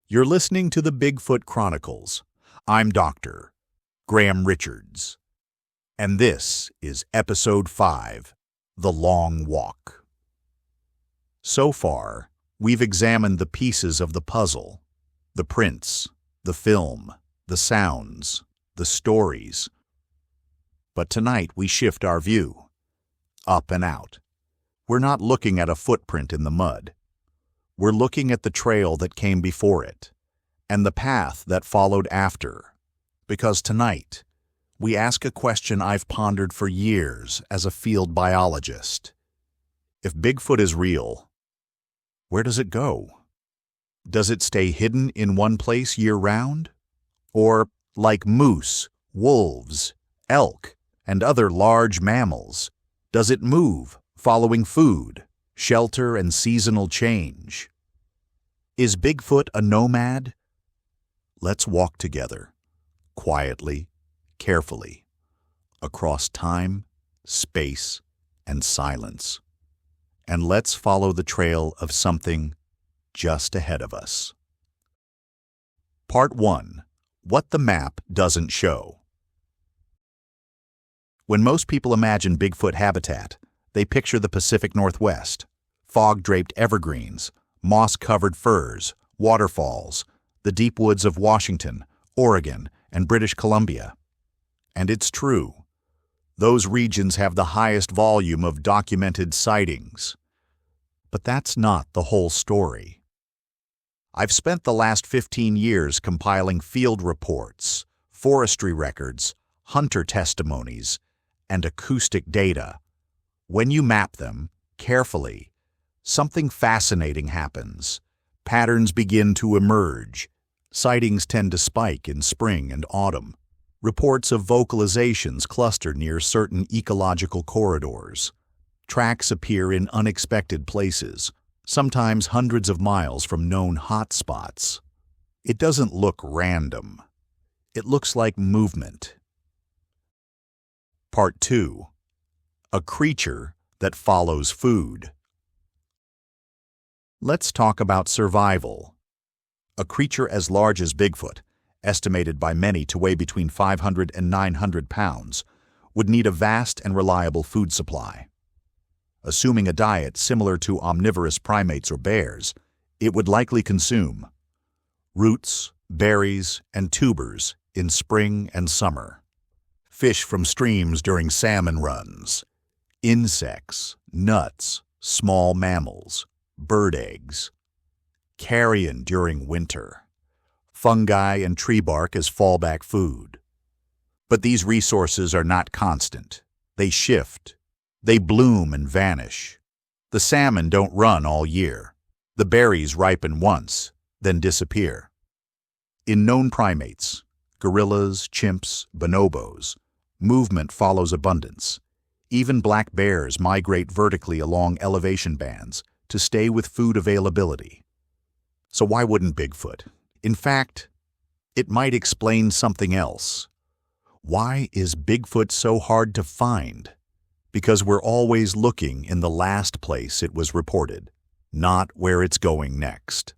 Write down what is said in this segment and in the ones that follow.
You're listening to the Bigfoot Chronicles. I'm Dr. Graham Richards, and this is Episode 5, The Long Walk. So far, we've examined the pieces of the puzzle, the prints, the film, the sounds, the stories. But tonight we shift our view, up and out. We're not looking at a footprint in the mud. We're looking at the trail that came before it, and the path that followed after. Because tonight, we ask a question I've pondered for years as a field biologist. If Bigfoot is real, where does it go? Does it stay hidden in one place year-round? Or, like moose, wolves, elk, and other large mammals, does it move, following food, shelter, and seasonal change? Is Bigfoot a nomad? Let's walk together, quietly, carefully, across time, space, and silence. And let's follow the trail of something just ahead of us. Part 1. What the Map Doesn't Show. When most people imagine Bigfoot habitat, they picture the Pacific Northwest, fog-draped evergreens, moss-covered firs, waterfalls, the deep woods of Washington, Oregon, and British Columbia. And it's true. Those regions have the highest volume of documented sightings. But that's not the whole story. I've spent the last 15 years compiling field reports, forestry records, hunter testimonies, and acoustic data. When you map them carefully, something fascinating happens. Patterns begin to emerge. Sightings tend to spike in spring and autumn. Reports of vocalizations cluster near certain ecological corridors. Tracks appear in unexpected places, sometimes hundreds of miles from known hotspots. It doesn't look random. It looks like movement. Part 2. A creature that follows food. Let's talk about survival. A creature as large as Bigfoot, estimated by many to weigh between 500 and 900 pounds, would need a vast and reliable food supply. Assuming a diet similar to omnivorous primates or bears, it would likely consume roots, berries, and tubers in spring and summer, fish from streams during salmon runs, insects, nuts, small mammals, bird eggs, carrion during winter, fungi and tree bark as fallback food. But these resources are not constant. They shift. They bloom and vanish. The salmon don't run all year. The berries ripen once, then disappear. In known primates, gorillas, chimps, bonobos, movement follows abundance. Even black bears migrate vertically along elevation bands to stay with food availability. So why wouldn't Bigfoot? In fact, it might explain something else. Why is Bigfoot so hard to find? Because we're always looking in the last place it was reported, not where it's going next.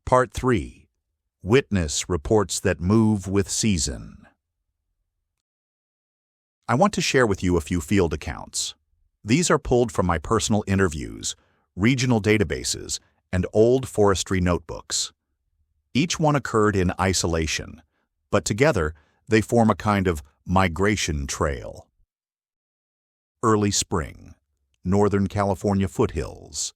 Part 3. Witness reports that move with season. I want to share with you a few field accounts. These are pulled from my personal interviews, regional databases, and old forestry notebooks. Each one occurred in isolation, but together they form a kind of migration trail. Early spring, Northern California foothills.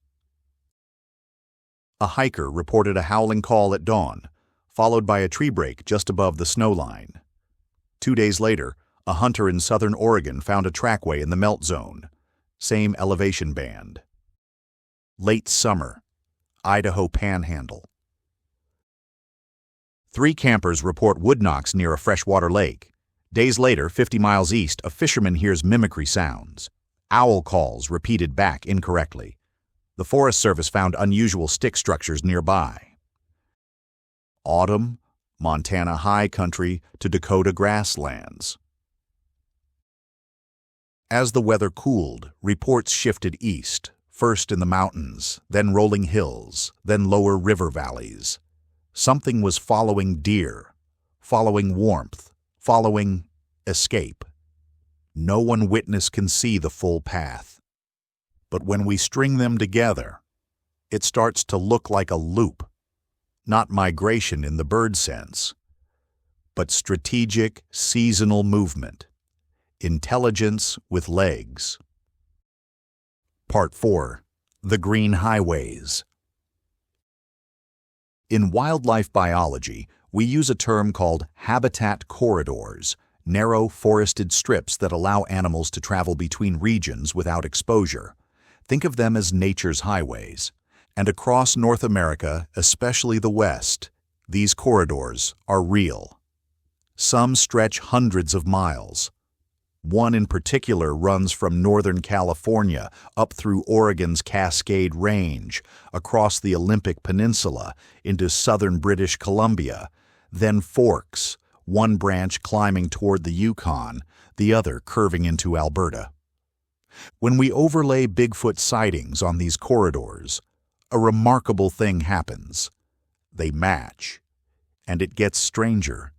A hiker reported a howling call at dawn, followed by a tree break just above the snow line. 2 days later, a hunter in southern Oregon found a trackway in the melt zone, same elevation band. Late summer, Idaho Panhandle. 3 campers report wood knocks near a freshwater lake. Days later, 50 miles east, a fisherman hears mimicry sounds. Owl calls repeated back incorrectly. The Forest Service found unusual stick structures nearby. Autumn, Montana high country to Dakota grasslands. As the weather cooled, reports shifted east, first in the mountains, then rolling hills, then lower river valleys. Something was following deer, following warmth, following escape. No one witness can see the full path. But when we string them together, it starts to look like a loop, not migration in the bird sense, but strategic, seasonal movement, intelligence with legs. Part 4. The Green Highways. In wildlife biology, we use a term called habitat corridors, narrow forested strips that allow animals to travel between regions without exposure. Think of them as nature's highways. And across North America, especially the West, these corridors are real. Some stretch hundreds of miles. One in particular runs from Northern California up through Oregon's Cascade Range, across the Olympic Peninsula, into southern British Columbia, then forks, one branch climbing toward the Yukon, the other curving into Alberta. When we overlay Bigfoot sightings on these corridors, a remarkable thing happens. They match, and it gets stranger.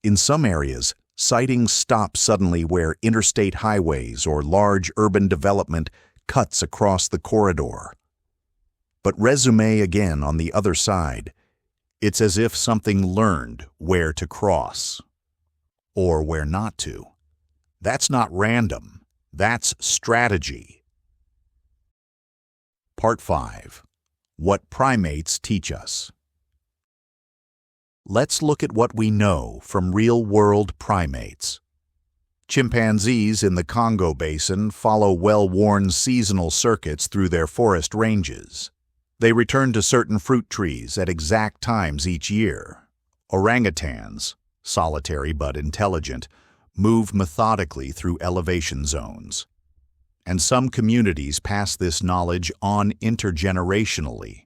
In some areas, sightings stop suddenly where interstate highways or large urban development cuts across the corridor. But resume again on the other side. It's as if something learned where to cross, or where not to. That's not random. That's strategy. Part 5. What primates teach us. Let's look at what we know from real-world primates. Chimpanzees in the Congo Basin follow well-worn seasonal circuits through their forest ranges. They return to certain fruit trees at exact times each year. Orangutans, solitary but intelligent, move methodically through elevation zones. And some communities pass this knowledge on intergenerationally.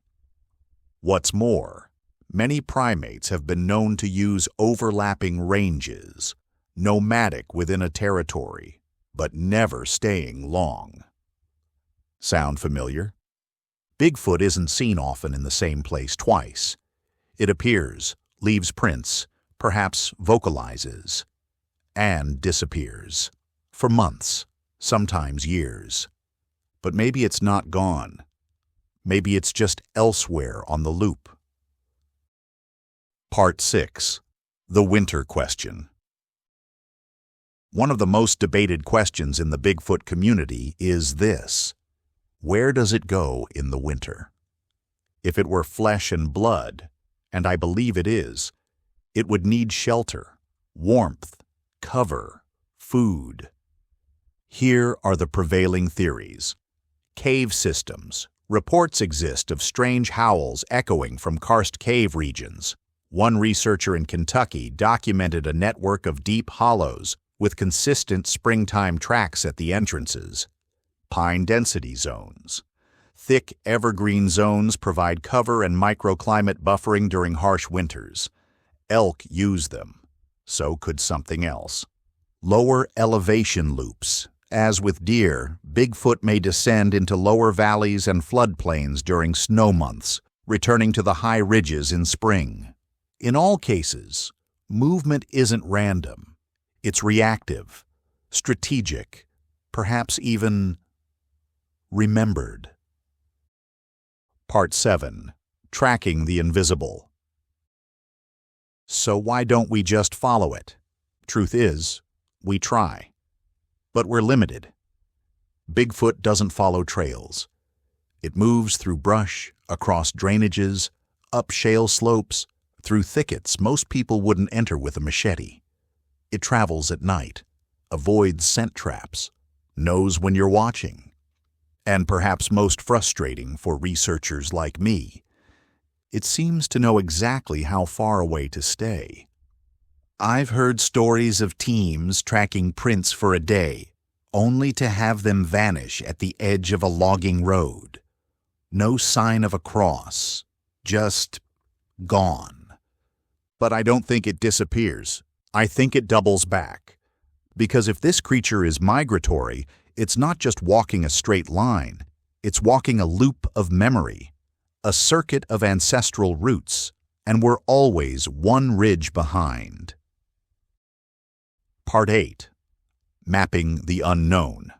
What's more, many primates have been known to use overlapping ranges, nomadic within a territory, but never staying long. Sound familiar? Bigfoot isn't seen often in the same place twice. It appears, leaves prints, perhaps vocalizes, and disappears. For months, sometimes years. But maybe it's not gone. Maybe it's just elsewhere on the loop. Part 6. The Winter Question. One of the most debated questions in the Bigfoot community is this: where does it go in the winter? If it were flesh and blood, and I believe it is, it would need shelter, warmth, cover, food. Here are the prevailing theories. Cave systems. Reports exist of strange howls echoing from karst cave regions. One researcher in Kentucky documented a network of deep hollows with consistent springtime tracks at the entrances. Pine density zones. Thick evergreen zones provide cover and microclimate buffering during harsh winters. Elk use them. So could something else. Lower elevation loops. As with deer, Bigfoot may descend into lower valleys and floodplains during snow months, returning to the high ridges in spring. In all cases, movement isn't random. It's reactive, strategic, perhaps even remembered. Part 7. Tracking the Invisible. So why don't we just follow it? Truth is, we try. But we're limited. Bigfoot doesn't follow trails. It moves through brush, across drainages, up shale slopes, through thickets most people wouldn't enter with a machete. It travels at night, avoids scent traps, knows when you're watching. And perhaps most frustrating for researchers like me, it seems to know exactly how far away to stay. I've heard stories of teams tracking prints for a day, only to have them vanish at the edge of a logging road. No sign of a cross, just gone. But I don't think it disappears. I think it doubles back. Because if this creature is migratory, it's not just walking a straight line. It's walking a loop of memory, a circuit of ancestral roots, and we're always one ridge behind. Part 8. Mapping the Unknown.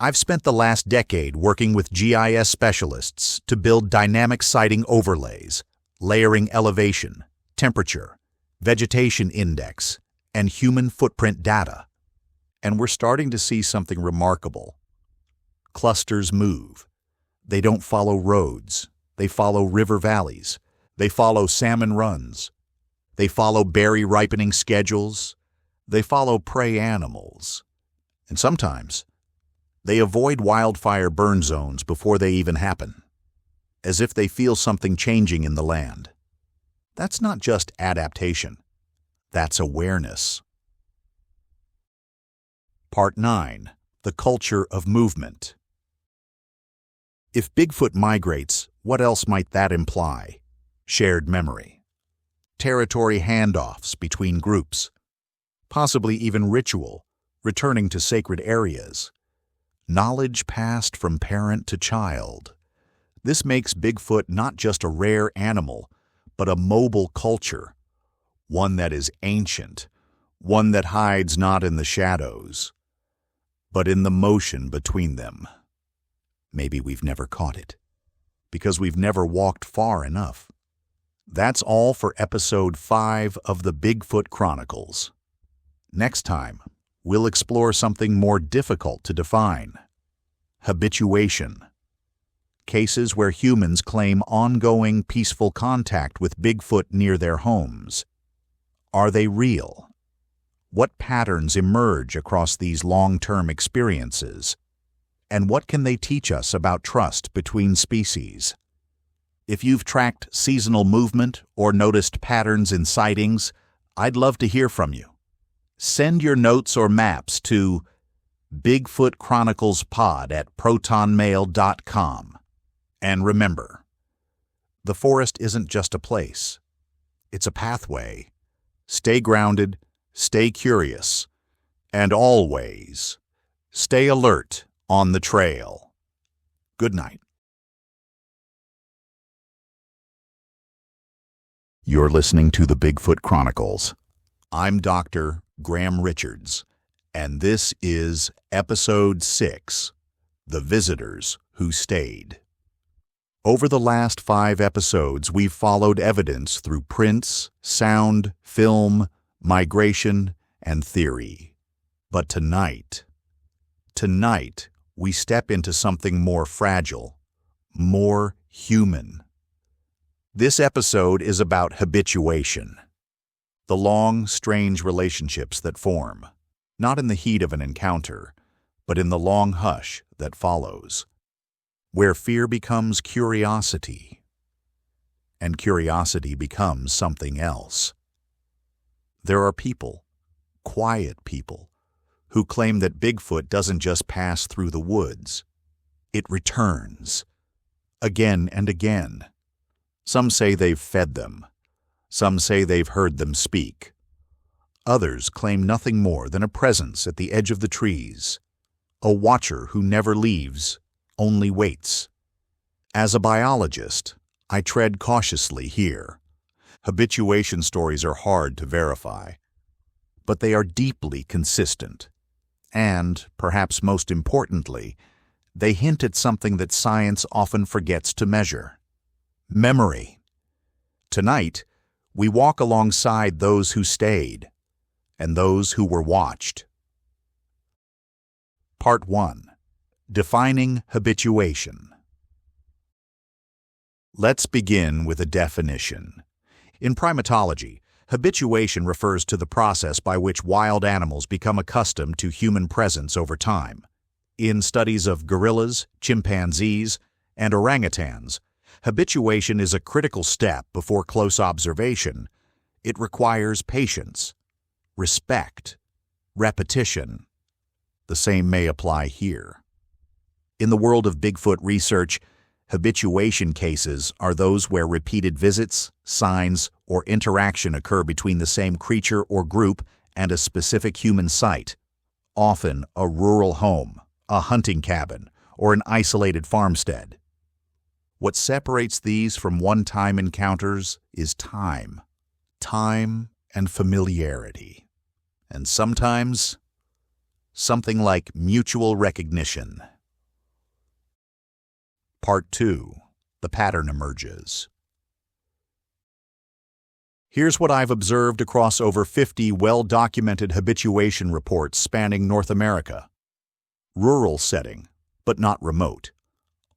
I've spent the last decade working with GIS specialists to build dynamic sighting overlays, layering elevation, temperature, vegetation index, and human footprint data. And we're starting to see something remarkable. Clusters move. They don't follow roads. They follow river valleys. They follow salmon runs. They follow berry ripening schedules. They follow prey animals. And sometimes, they avoid wildfire burn zones before they even happen, as if they feel something changing in the land. That's not just adaptation. That's awareness. Part 9. The Culture of Movement. If Bigfoot migrates, what else might that imply? Shared memory. Territory handoffs between groups. Possibly even ritual, returning to sacred areas. Knowledge passed from parent to child. This makes Bigfoot not just a rare animal, but a mobile culture. One that is ancient. One that hides not in the shadows, but in the motion between them. Maybe we've never caught it, because we've never walked far enough. That's all for episode 5 of the Bigfoot Chronicles. Next time, we'll explore something more difficult to define. Habituation. Cases where humans claim ongoing peaceful contact with Bigfoot near their homes. Are they real? What patterns emerge across these long-term experiences? And what can they teach us about trust between species? If you've tracked seasonal movement or noticed patterns in sightings, I'd love to hear from you. Send your notes or maps to bigfootchroniclespod@protonmail.com. And remember, the forest isn't just a place. It's a pathway. Stay grounded, stay curious, and always stay alert on the trail. Good night. You're listening to the Bigfoot Chronicles. I'm Dr. Graham Richards, and this is Episode 6, The Visitors Who Stayed. Over the last 5 episodes, we've followed evidence through prints, sound, film, migration, and theory. But tonight, we step into something more fragile, more human. This episode is about habituation, the long, strange relationships that form, not in the heat of an encounter, but in the long hush that follows, where fear becomes curiosity, and curiosity becomes something else. There are people, quiet people, who claim that Bigfoot doesn't just pass through the woods. It returns, again and again. Some say they've fed them. Some say they've heard them speak. Others claim nothing more than a presence at the edge of the trees, a watcher who never leaves, only waits. As a biologist, I tread cautiously here. Habituation stories are hard to verify, but they are deeply consistent. And, perhaps most importantly, they hint at something that science often forgets to measure: memory. Tonight, we walk alongside those who stayed and those who were watched. Part 1. Defining habituation. Let's begin with a definition. In primatology, habituation refers to the process by which wild animals become accustomed to human presence over time. In studies of gorillas, chimpanzees, and orangutans, habituation is a critical step before close observation. It requires patience, respect, repetition. The same may apply here. In the world of Bigfoot research, habituation cases are those where repeated visits, signs, or interaction occur between the same creature or group and a specific human site, often a rural home, a hunting cabin, or an isolated farmstead. What separates these from one-time encounters is time. Time and familiarity. And sometimes, something like mutual recognition. Part 2. The pattern emerges. Here's what I've observed across over 50 well-documented habituation reports spanning North America. Rural setting, but not remote.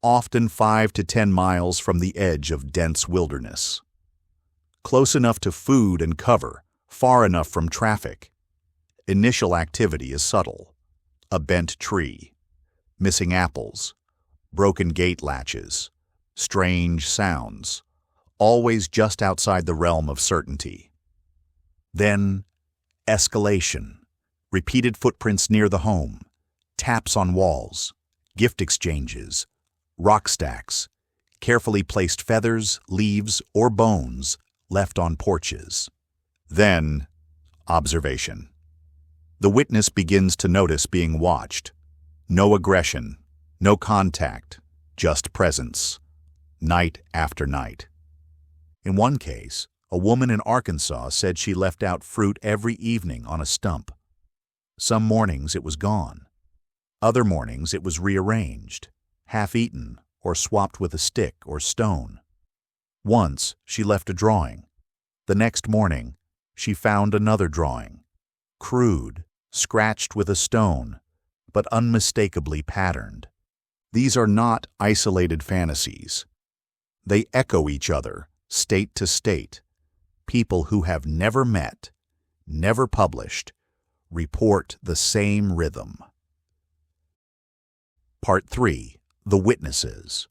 Often 5 to 10 miles from the edge of dense wilderness. Close enough to food and cover, far enough from traffic. Initial activity is subtle. A bent tree, missing apples, broken gate latches, strange sounds, always just outside the realm of certainty. Then, escalation, repeated footprints near the home, taps on walls, gift exchanges, rock stacks, carefully placed feathers, leaves, or bones left on porches. Then, observation. The witness begins to notice being watched. No aggression, no contact, just presence, night after night. In one case, a woman in Arkansas said she left out fruit every evening on a stump. Some mornings it was gone. Other mornings it was rearranged, half-eaten, or swapped with a stick or stone. Once she left a drawing. The next morning, she found another drawing. Crude, scratched with a stone, but unmistakably patterned. These are not isolated fantasies. They echo each other, state to state. People who have never met, never published, report the same rhythm. Part 3. The Witnesses.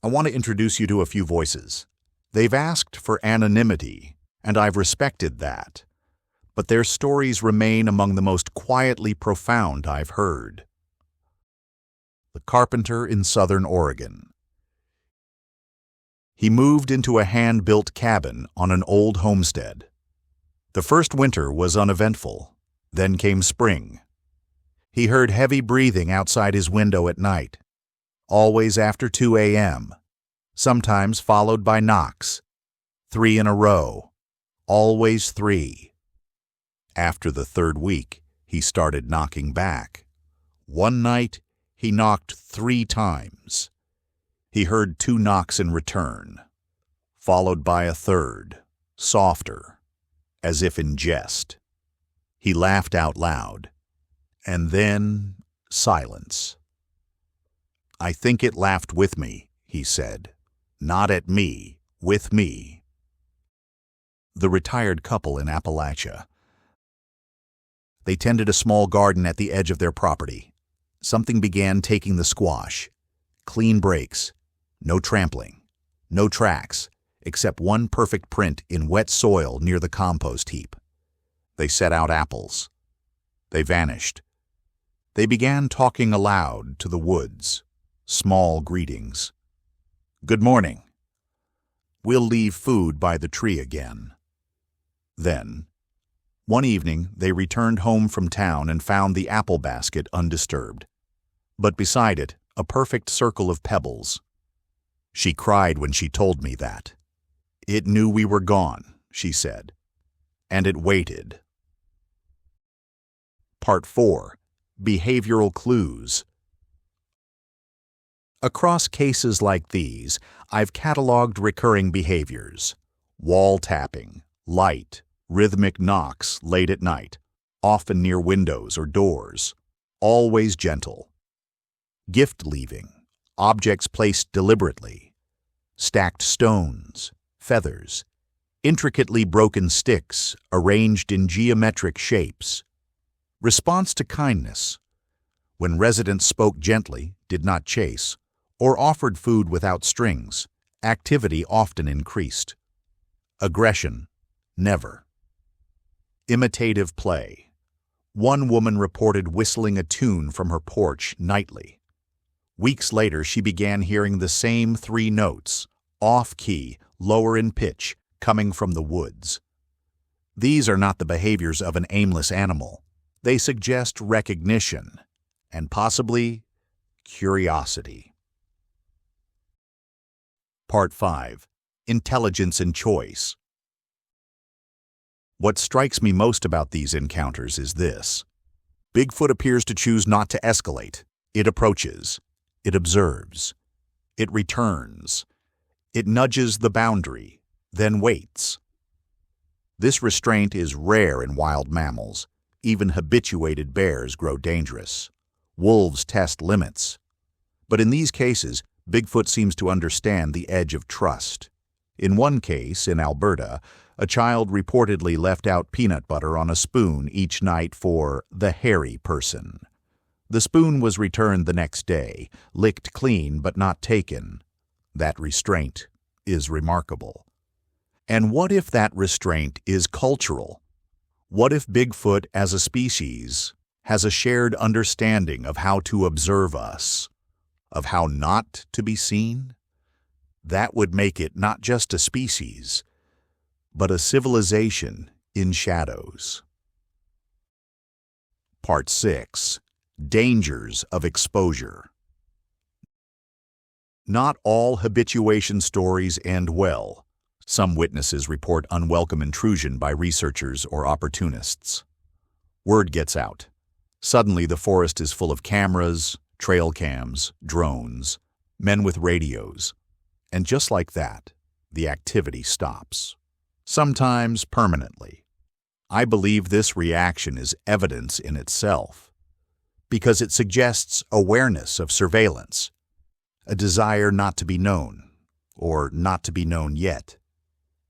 I want to introduce you to a few voices. They've asked for anonymity, and I've respected that. But their stories remain among the most quietly profound I've heard. The carpenter in Southern Oregon. He moved into a hand-built cabin on an old homestead. The first winter was uneventful. Then came spring. He heard heavy breathing outside his window at night, always after 2 a.m., sometimes followed by knocks, 3 in a row, always 3. After the third week, he started knocking back. One night, he knocked 3 times. He heard 2 knocks in return, followed by a third, softer, as if in jest. He laughed out loud, and then silence. "I think it laughed with me," he said. "Not at me, with me." The retired couple in Appalachia. They tended a small garden at the edge of their property. Something began taking the squash. Clean breaks. No trampling. No tracks, except one perfect print in wet soil near the compost heap. They set out apples. They vanished. They began talking aloud to the woods. Small greetings. "Good morning. We'll leave food by the tree again." Then, one evening, they returned home from town and found the apple basket undisturbed. But beside it, a perfect circle of pebbles. She cried when she told me that. "It knew we were gone," she said, "and it waited." Part 4. Behavioral Clues. Across cases like these, I've cataloged recurring behaviors. Wall tapping, light, rhythmic knocks late at night, often near windows or doors, always gentle. Gift leaving, objects placed deliberately, stacked stones, feathers, intricately broken sticks arranged in geometric shapes. Response to kindness, when residents spoke gently, did not chase, or offered food without strings, activity often increased. Aggression, never. Imitative play. One woman reported whistling a tune from her porch nightly. Weeks later, she began hearing the same 3 notes, off-key, lower in pitch, coming from the woods. These are not the behaviors of an aimless animal. They suggest recognition and possibly curiosity. Part 5. Intelligence and Choice. What strikes me most about these encounters is this. Bigfoot appears to choose not to escalate. It approaches. It observes. It returns. It nudges the boundary, then waits. This restraint is rare in wild mammals. Even habituated bears grow dangerous. Wolves test limits. But in these cases, Bigfoot seems to understand the edge of trust. In one case, in Alberta, a child reportedly left out peanut butter on a spoon each night for the hairy person. The spoon was returned the next day, licked clean but not taken. That restraint is remarkable. And what if that restraint is cultural? What if Bigfoot as a species has a shared understanding of how to observe us, of how not to be seen? That would make it not just a species, but a civilization in shadows. Part 6. Dangers of Exposure. Not all habituation stories end well. Some witnesses report unwelcome intrusion by researchers or opportunists. Word gets out. Suddenly the forest is full of cameras, trail cams, drones, men with radios. And just like that, the activity stops. Sometimes permanently. I believe this reaction is evidence in itself, because it suggests awareness of surveillance, a desire not to be known, or not to be known yet.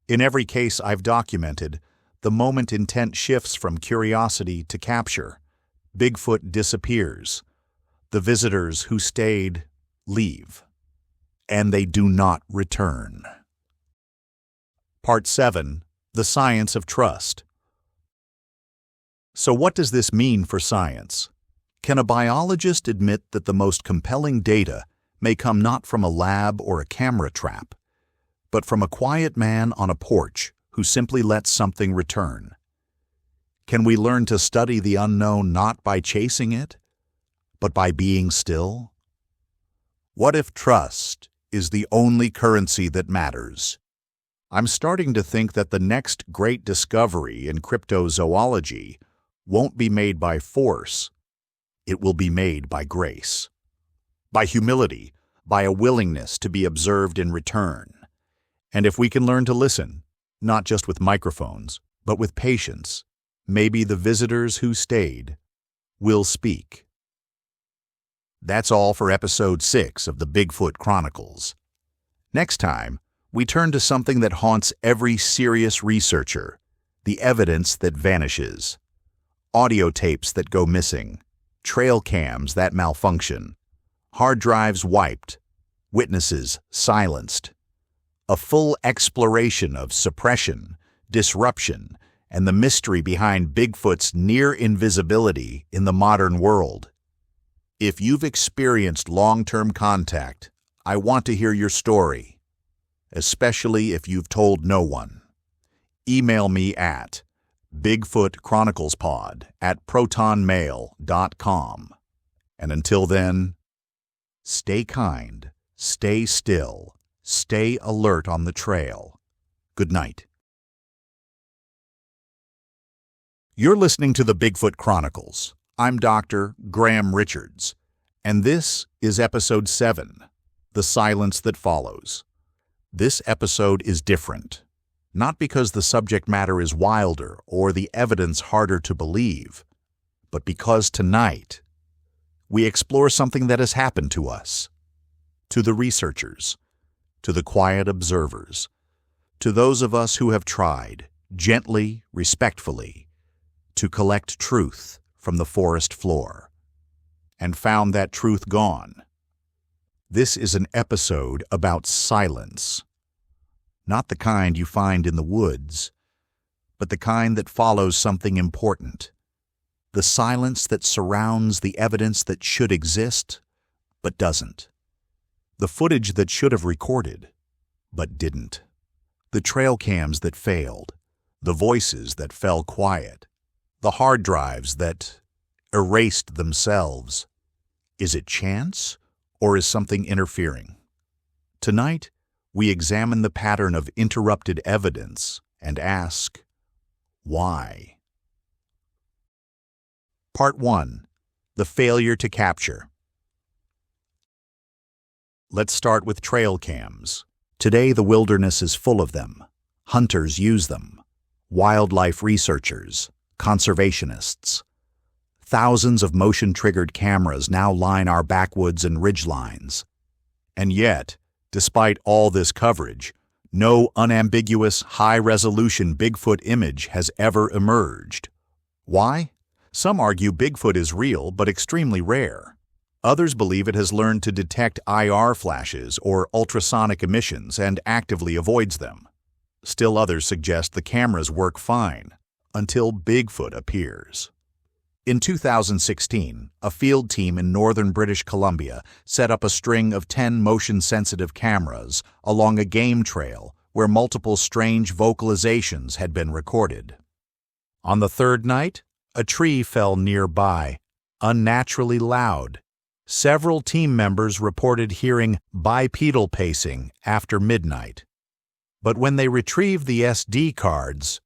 In every case I've documented, the moment intent shifts from curiosity to capture, Bigfoot disappears. The visitors who stayed leave, and they do not return. Part 7. The Science of Trust. So what does this mean for science? Can a biologist admit that the most compelling data may come not from a lab or a camera trap, but from a quiet man on a porch who simply lets something return? Can we learn to study the unknown not by chasing it, but by being still? What if trust is the only currency that matters? I'm starting to think that the next great discovery in cryptozoology won't be made by force. It will be made by grace, by humility, by a willingness to be observed in return. And if we can learn to listen, not just with microphones, but with patience, maybe the visitors who stayed will speak. That's all for episode 6 of the Bigfoot Chronicles. Next time, we turn to something that haunts every serious researcher, the evidence that vanishes. Audio tapes that go missing, trail cams that malfunction, hard drives wiped, witnesses silenced. A full exploration of suppression, disruption, and the mystery behind Bigfoot's near invisibility in the modern world. If you've experienced long-term contact, I want to hear your story, especially if you've told no one. Email me at bigfootchroniclespod@protonmail.com. And until then, stay kind, stay still, stay alert on the trail. Good night. You're listening to the Bigfoot Chronicles. I'm Dr. Graham Richards, and this is Episode 7, The Silence That Follows. This episode is different, not because the subject matter is wilder or the evidence harder to believe, but because tonight we explore something that has happened to us, to the researchers, to the quiet observers, to those of us who have tried, gently, respectfully, to collect truth from the forest floor, and found that truth gone. This is an episode about silence. Not the kind you find in the woods, but the kind that follows something important. The silence that surrounds the evidence that should exist, but doesn't. The footage that should have recorded, but didn't. The trail cams that failed. The voices that fell quiet. The hard drives that erased themselves. Is it chance, or is something interfering? Tonight, we examine the pattern of interrupted evidence and ask, why? Part 1. The failure to capture. Let's start with trail cams. Today, the wilderness is full of them. Hunters use them. Wildlife researchers, conservationists. Thousands of motion-triggered cameras now line our backwoods and ridgelines. And yet, despite all this coverage, no unambiguous, high-resolution Bigfoot image has ever emerged. Why? Some argue Bigfoot is real but extremely rare. Others believe it has learned to detect IR flashes or ultrasonic emissions and actively avoids them. Still others suggest the cameras work fine until Bigfoot appears. In 2016, a field team in northern British Columbia set up a string of 10 motion-sensitive cameras along a game trail where multiple strange vocalizations had been recorded. On the third night, a tree fell nearby, unnaturally loud. Several team members reported hearing bipedal pacing after midnight. But when they retrieved the SD cards,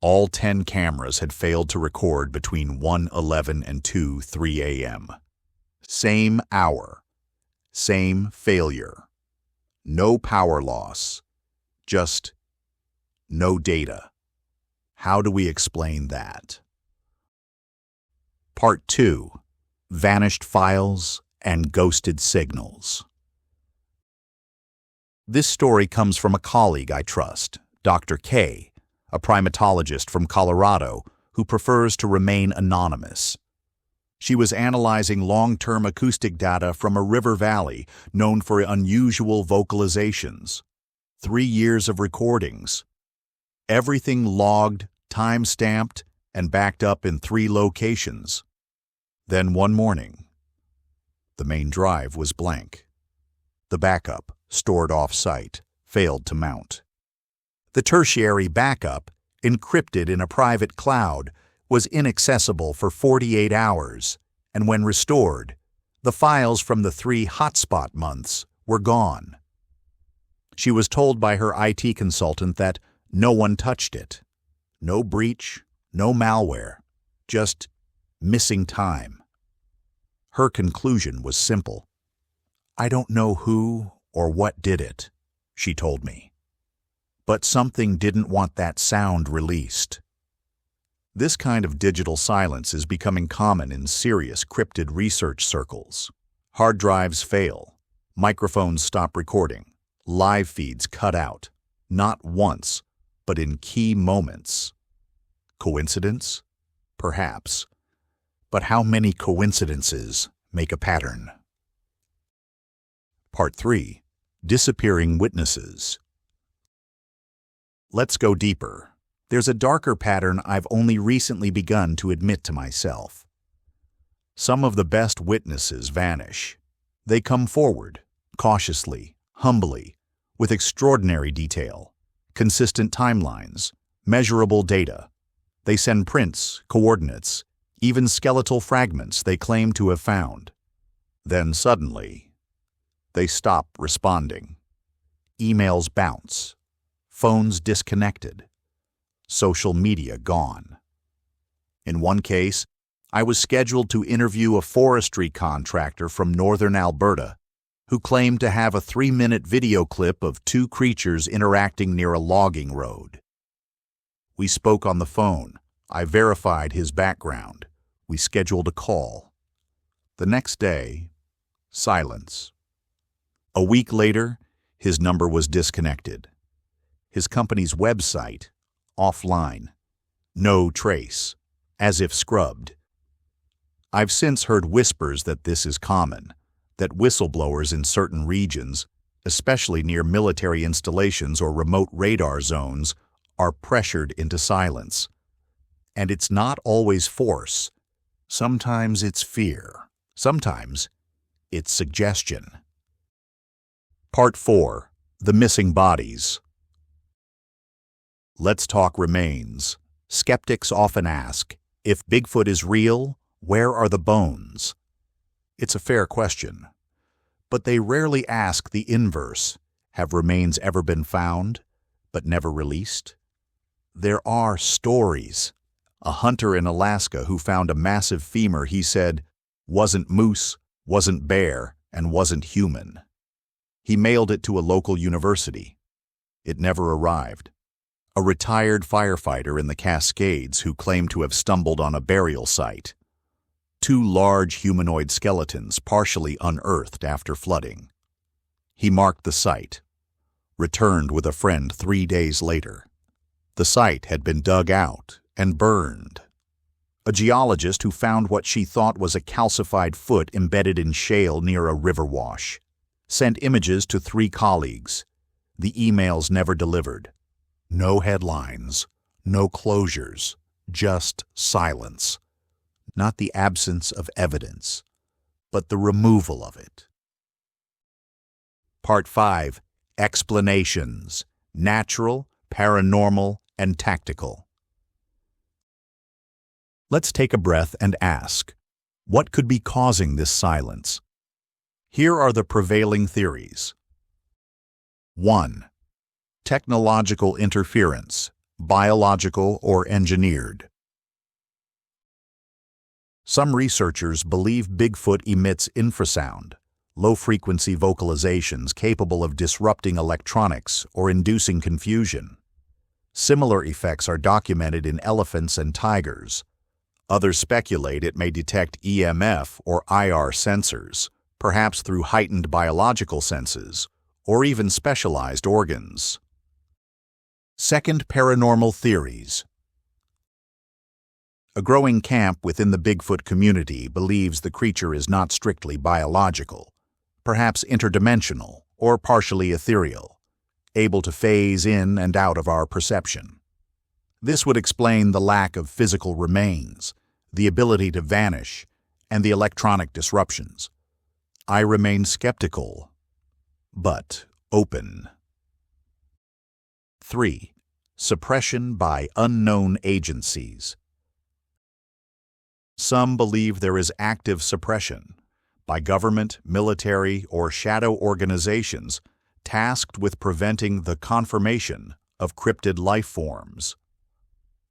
all 10 cameras had failed to record between 1:11 and 2:03 a.m. Same hour, same failure. No power loss, just no data. How do we explain that? Part 2. Vanished files and ghosted signals. This story comes from a colleague I trust, Dr. K, a primatologist from Colorado who prefers to remain anonymous. She was analyzing long-term acoustic data from a river valley known for unusual vocalizations. 3 years of recordings. Everything logged, time-stamped, and backed up in 3 locations. Then one morning, the main drive was blank. The backup, stored off-site, failed to mount. The tertiary backup, encrypted in a private cloud, was inaccessible for 48 hours, and when restored, the files from the 3 hotspot months were gone. She was told by her IT consultant that no one touched it. No breach, no malware, just missing time. Her conclusion was simple. I don't know who or what did it, she told me. But something didn't want that sound released. This kind of digital silence is becoming common in serious cryptid research circles. Hard drives fail, microphones stop recording, live feeds cut out, not once, but in key moments. Coincidence? Perhaps. But how many coincidences make a pattern? Part 3. Disappearing witnesses. Let's go deeper. There's a darker pattern I've only recently begun to admit to myself. Some of the best witnesses vanish. They come forward, cautiously, humbly, with extraordinary detail, consistent timelines, measurable data. They send prints, coordinates, even skeletal fragments they claim to have found. Then suddenly, they stop responding. Emails bounce, phones disconnected, social media gone. In one case, I was scheduled to interview a forestry contractor from northern Alberta who claimed to have a 3-minute video clip of 2 creatures interacting near a logging road. We spoke on the phone. I verified his background. We scheduled a call. The next day, silence. A week later, his number was disconnected. His company's website, offline. No trace, as if scrubbed. I've since heard whispers that this is common, that whistleblowers in certain regions, especially near military installations or remote radar zones, are pressured into silence. And it's not always force. Sometimes it's fear. Sometimes it's suggestion. Part 4. The Missing Bodies. Let's talk remains. Skeptics often ask, if Bigfoot is real, Where are the bones? It's a fair question, but they rarely ask the inverse. Have remains ever been found, but never released? There are stories. A hunter in Alaska who found a massive femur he said wasn't moose, wasn't bear, and wasn't human. He mailed it to a local university. It never arrived. A retired firefighter in the Cascades who claimed to have stumbled on a burial site. 2 large humanoid skeletons partially unearthed after flooding. He marked the site, returned with a friend 3 days later. The site had been dug out and burned. A geologist who found what she thought was a calcified foot embedded in shale near a river wash sent images to 3 colleagues. The emails never delivered. No headlines, no closures, just silence. Not the absence of evidence, but the removal of it. Part 5. Explanations: Natural, Paranormal, and Tactical. Let's take a breath and ask, what could be causing this silence? Here are the prevailing theories. 1. Technological interference, biological or engineered. Some researchers believe Bigfoot emits infrasound, low-frequency vocalizations capable of disrupting electronics or inducing confusion. Similar effects are documented in elephants and tigers. Others speculate it may detect EMF or IR sensors, perhaps through heightened biological senses, or even specialized organs. Second, paranormal theories. A growing camp within the Bigfoot community believes the creature is not strictly biological, perhaps interdimensional or partially ethereal, able to phase in and out of our perception. This would explain the lack of physical remains, the ability to vanish, and the electronic disruptions. I remain skeptical, but open. 3. Suppression by unknown agencies. Some believe there is active suppression by government, military, or shadow organizations tasked with preventing the confirmation of cryptid life forms.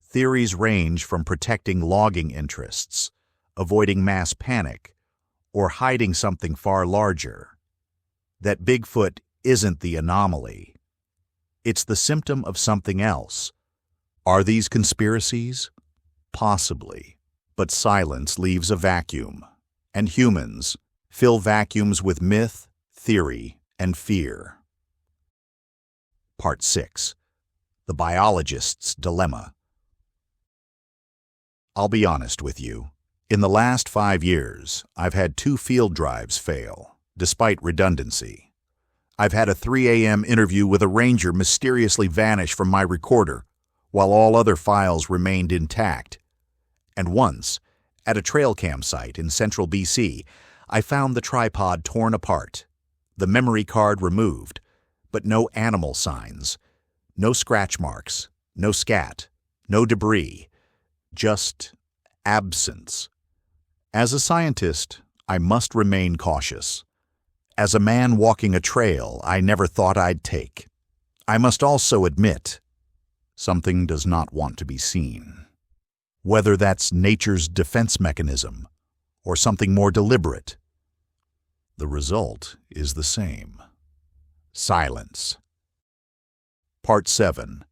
Theories range from protecting logging interests, avoiding mass panic, or hiding something far larger. That Bigfoot isn't the anomaly. It's the symptom of something else. Are these conspiracies? Possibly. But silence leaves a vacuum, and humans fill vacuums with myth, theory, and fear. Part 6. The Biologist's Dilemma. I'll be honest with you. In the last 5 years, I've had 2 field drives fail, despite redundancy. I've had a 3 a.m. interview with a ranger mysteriously vanish from my recorder, while all other files remained intact. And once, at a trail campsite in central BC, I found the tripod torn apart, the memory card removed, but no animal signs, no scratch marks, no scat, no debris, just absence. As a scientist, I must remain cautious. As a man walking a trail I never thought I'd take, I must also admit something does not want to be seen. Whether that's nature's defense mechanism or something more deliberate, the result is the same. Silence. Part 7.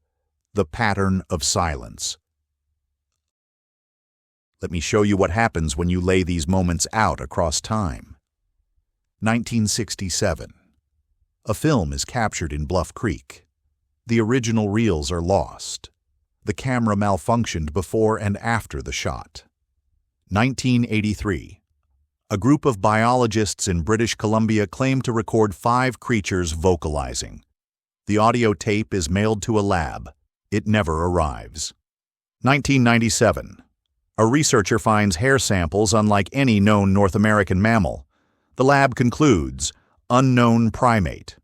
The Pattern of Silence. Let me show you what happens when you lay these moments out across time. 1967. A film is captured in Bluff Creek. The original reels are lost. The camera malfunctioned before and after the shot. 1983. A group of biologists in British Columbia claim to record 5 creatures vocalizing. The audio tape is mailed to a lab. It never arrives. 1997. A researcher finds hair samples unlike any known North American mammal. The lab concludes, unknown primate.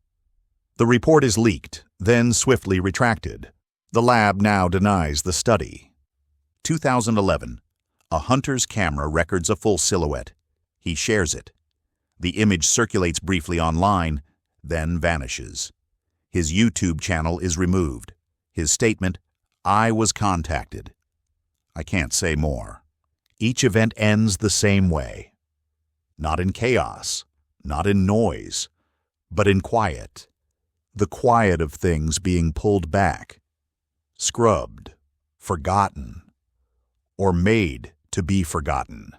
The report is leaked, then swiftly retracted. The lab now denies the study. 2011. A hunter's camera records a full silhouette. He shares it. The image circulates briefly online, then vanishes. His YouTube channel is removed. His statement, "I was contacted." I can't say more. Each event ends the same way. Not in chaos, not in noise, but in quiet. The quiet of things being pulled back, scrubbed, forgotten, or made to be forgotten.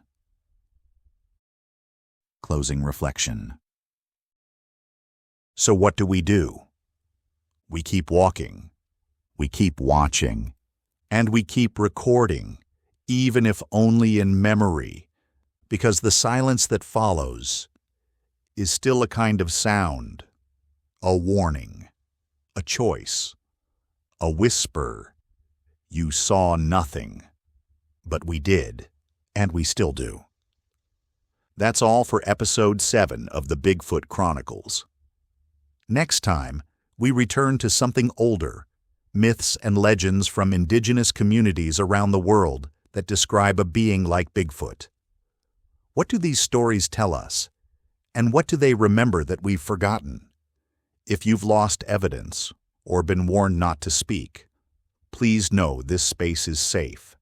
Closing reflection. So what do? We keep walking, we keep watching, and we keep recording, even if only in memory, because the silence that follows is still a kind of sound, a warning, a choice, a whisper. You saw nothing, but we did, and we still do. That's all for Episode 7 of the Bigfoot Chronicles. Next time, we return to something older, myths and legends from indigenous communities around the world that describe a being like Bigfoot. What do these stories tell us? And what do they remember that we've forgotten? If you've lost evidence or been warned not to speak, please know this space is safe.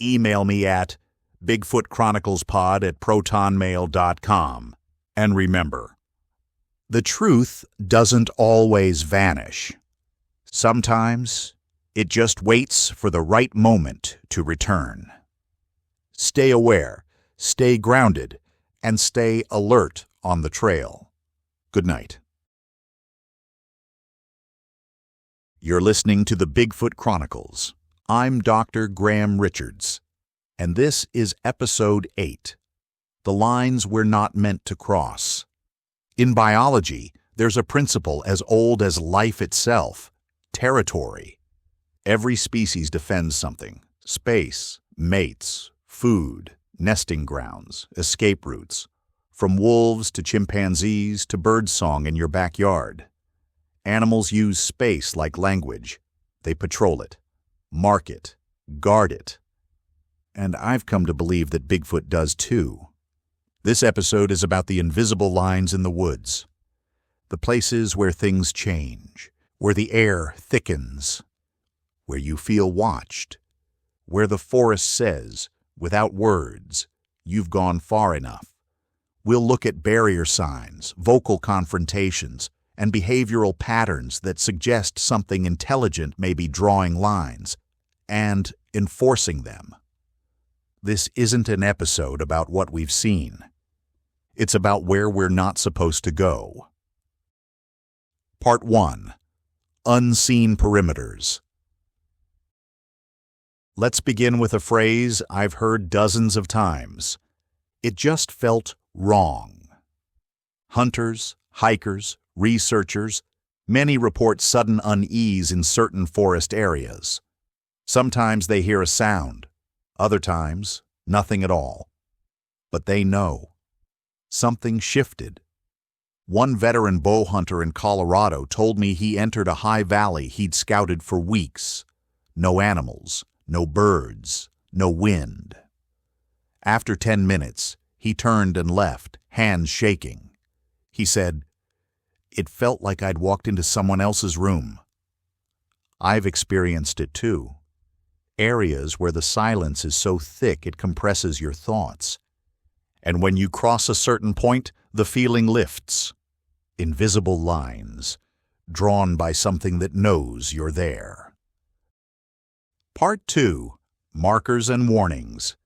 Email me at bigfootchroniclespod@protonmail.com. And remember, the truth doesn't always vanish. Sometimes it just waits for the right moment to return. Stay aware, stay grounded, and stay alert on the trail. Good night. You're listening to the Bigfoot Chronicles. I'm Dr. Graham Richards, and this is Episode 8, The Lines We're Not Meant to Cross. In biology, there's a principle as old as life itself: territory. Every species defends something: space, mates, food, nesting grounds, escape routes, from wolves to chimpanzees to birdsong in your backyard. Animals use space like language. They patrol it, mark it, guard it. And I've come to believe that Bigfoot does too. This episode is about the invisible lines in the woods, the places where things change, where the air thickens, where you feel watched, where the forest says, without words, you've gone far enough. We'll look at barrier signs, vocal confrontations, and behavioral patterns that suggest something intelligent may be drawing lines and enforcing them. This isn't an episode about what we've seen. It's about where we're not supposed to go. Part 1. Unseen Perimeters. Let's begin with a phrase I've heard dozens of times. It just felt wrong. Hunters, hikers, researchers, many report sudden unease in certain forest areas. Sometimes they hear a sound, other times nothing at all. But they know. Something shifted. One veteran bow hunter in Colorado told me he entered a high valley he'd scouted for weeks. No animals, no birds, no wind. After 10 minutes, he turned and left, hands shaking. He said, "It felt like I'd walked into someone else's room." I've experienced it too. Areas where the silence is so thick it compresses your thoughts. And when you cross a certain point, the feeling lifts. Invisible lines, drawn by something that knows you're there. Part 2. Markers and Warnings.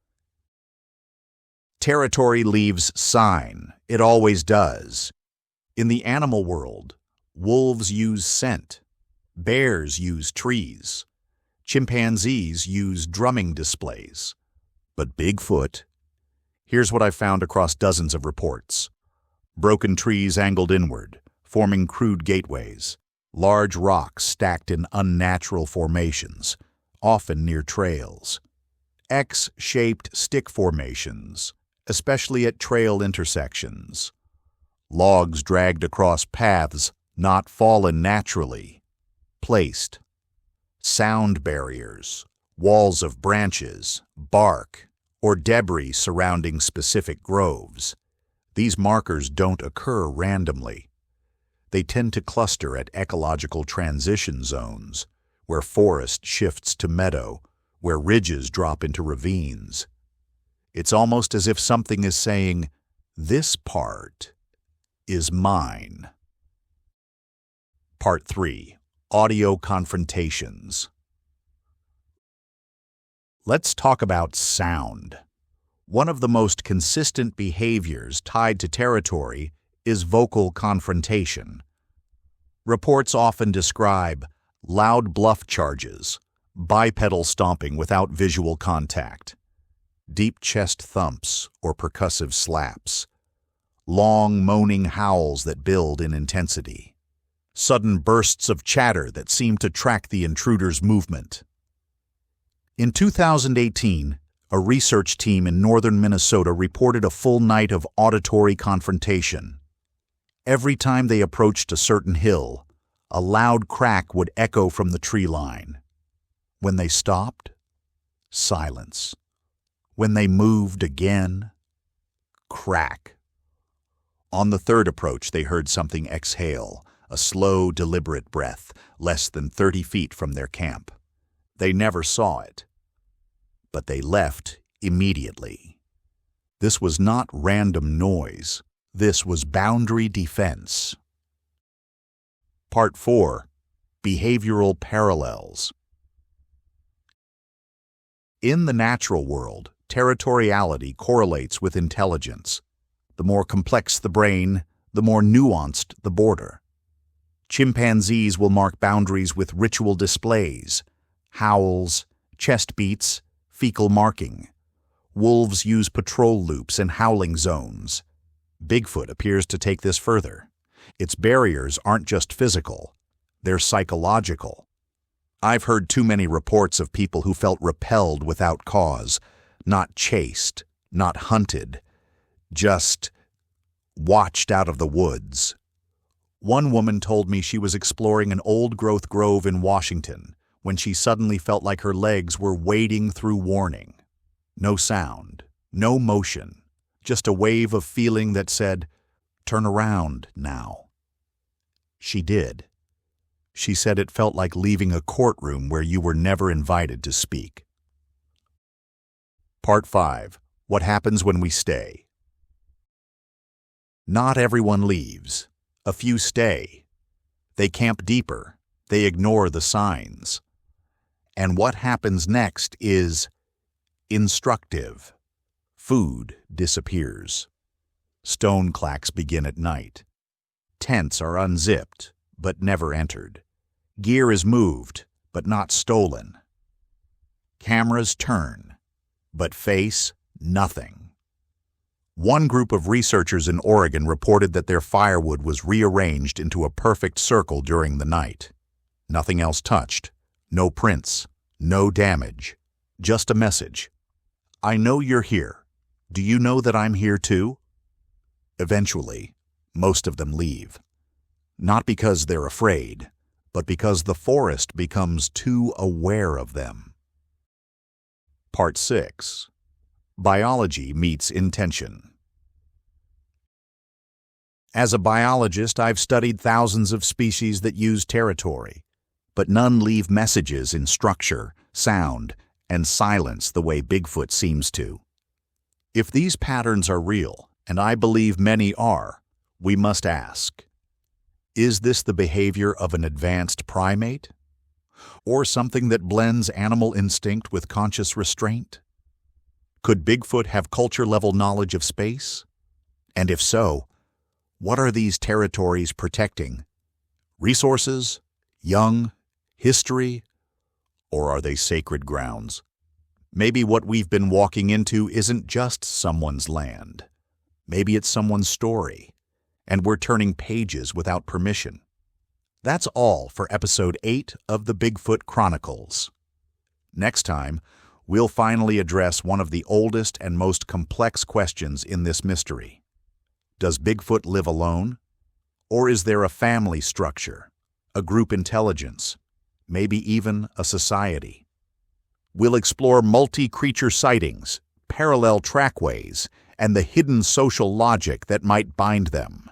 Territory leaves sign. It always does. In the animal world, wolves use scent. Bears use trees. Chimpanzees use drumming displays. But Bigfoot? Here's what I've found across dozens of reports. Broken trees angled inward, forming crude gateways. Large rocks stacked in unnatural formations, often near trails. X-shaped stick formations, especially at trail intersections. Logs dragged across paths not fallen naturally, placed. Sound barriers, walls of branches, bark, or debris surrounding specific groves. These markers don't occur randomly. They tend to cluster at ecological transition zones, where forest shifts to meadow, where ridges drop into ravines. It's almost as if something is saying, "This part is mine." Part 3. Audio Confrontations. Let's talk about sound. One of the most consistent behaviors tied to territory is vocal confrontation. Reports often describe loud bluff charges, bipedal stomping without visual contact, deep chest thumps or percussive slaps, long moaning howls that build in intensity, sudden bursts of chatter that seem to track the intruder's movement. In 2018, a research team in northern Minnesota reported a full night of auditory confrontation. Every time they approached a certain hill, a loud crack would echo from the tree line. When they stopped, silence. When they moved again, crack. On the third approach, they heard something exhale, a slow, deliberate breath, less than 30 feet from their camp. They never saw it, but they left immediately. This was not random noise. This was boundary defense. Part 4. Behavioral Parallels. In the natural world, territoriality correlates with intelligence. The more complex the brain, the more nuanced the border. Chimpanzees will mark boundaries with ritual displays, howls, chest beats, fecal marking. Wolves use patrol loops and howling zones. Bigfoot appears to take this further. Its barriers aren't just physical, they're psychological. I've heard too many reports of people who felt repelled without cause, not chased, not hunted, just watched out of the woods. One woman told me she was exploring an old-growth grove in Washington when she suddenly felt like her legs were wading through warning. No sound, no motion, just a wave of feeling that said, "Turn around now." She did. She said it felt like leaving a courtroom where you were never invited to speak. Part 5. What happens when we stay? Not everyone leaves. A few stay. They camp deeper. They ignore the signs. And what happens next is instructive. Food disappears. Stone clacks begin at night. Tents are unzipped, but never entered. Gear is moved, but not stolen. Cameras turn, but face nothing. One group of researchers in Oregon reported that their firewood was rearranged into a perfect circle during the night. Nothing else touched. No prints. No damage. Just a message. I know you're here. Do you know that I'm here too? Eventually, most of them leave. Not because they're afraid, but because the forest becomes too aware of them. Part 6. Biology meets intention. As a biologist, I've studied thousands of species that use territory, but none leave messages in structure, sound, and silence the way Bigfoot seems to. If these patterns are real, and I believe many are, we must ask, is this the behavior of an advanced primate? Or something that blends animal instinct with conscious restraint? Could Bigfoot have culture-level knowledge of space? And if so, what are these territories protecting? Resources? Young? History? Or are they sacred grounds? Maybe what we've been walking into isn't just someone's land. Maybe it's someone's story, and we're turning pages without permission. That's all for Episode 8 of the Bigfoot Chronicles. Next time, we'll finally address one of the oldest and most complex questions in this mystery. Does Bigfoot live alone? Or is there a family structure, a group intelligence, maybe even a society? We'll explore multi-creature sightings, parallel trackways and the hidden social logic that might bind them.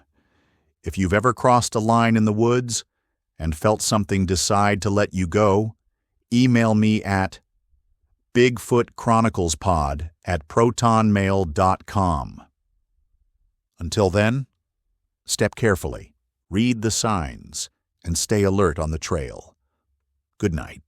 If you've ever crossed a line in the woods and felt something decide to let you go, email me at bigfootchroniclespod@protonmail.com. Until then, step carefully, read the signs, and stay alert on the trail. Good night.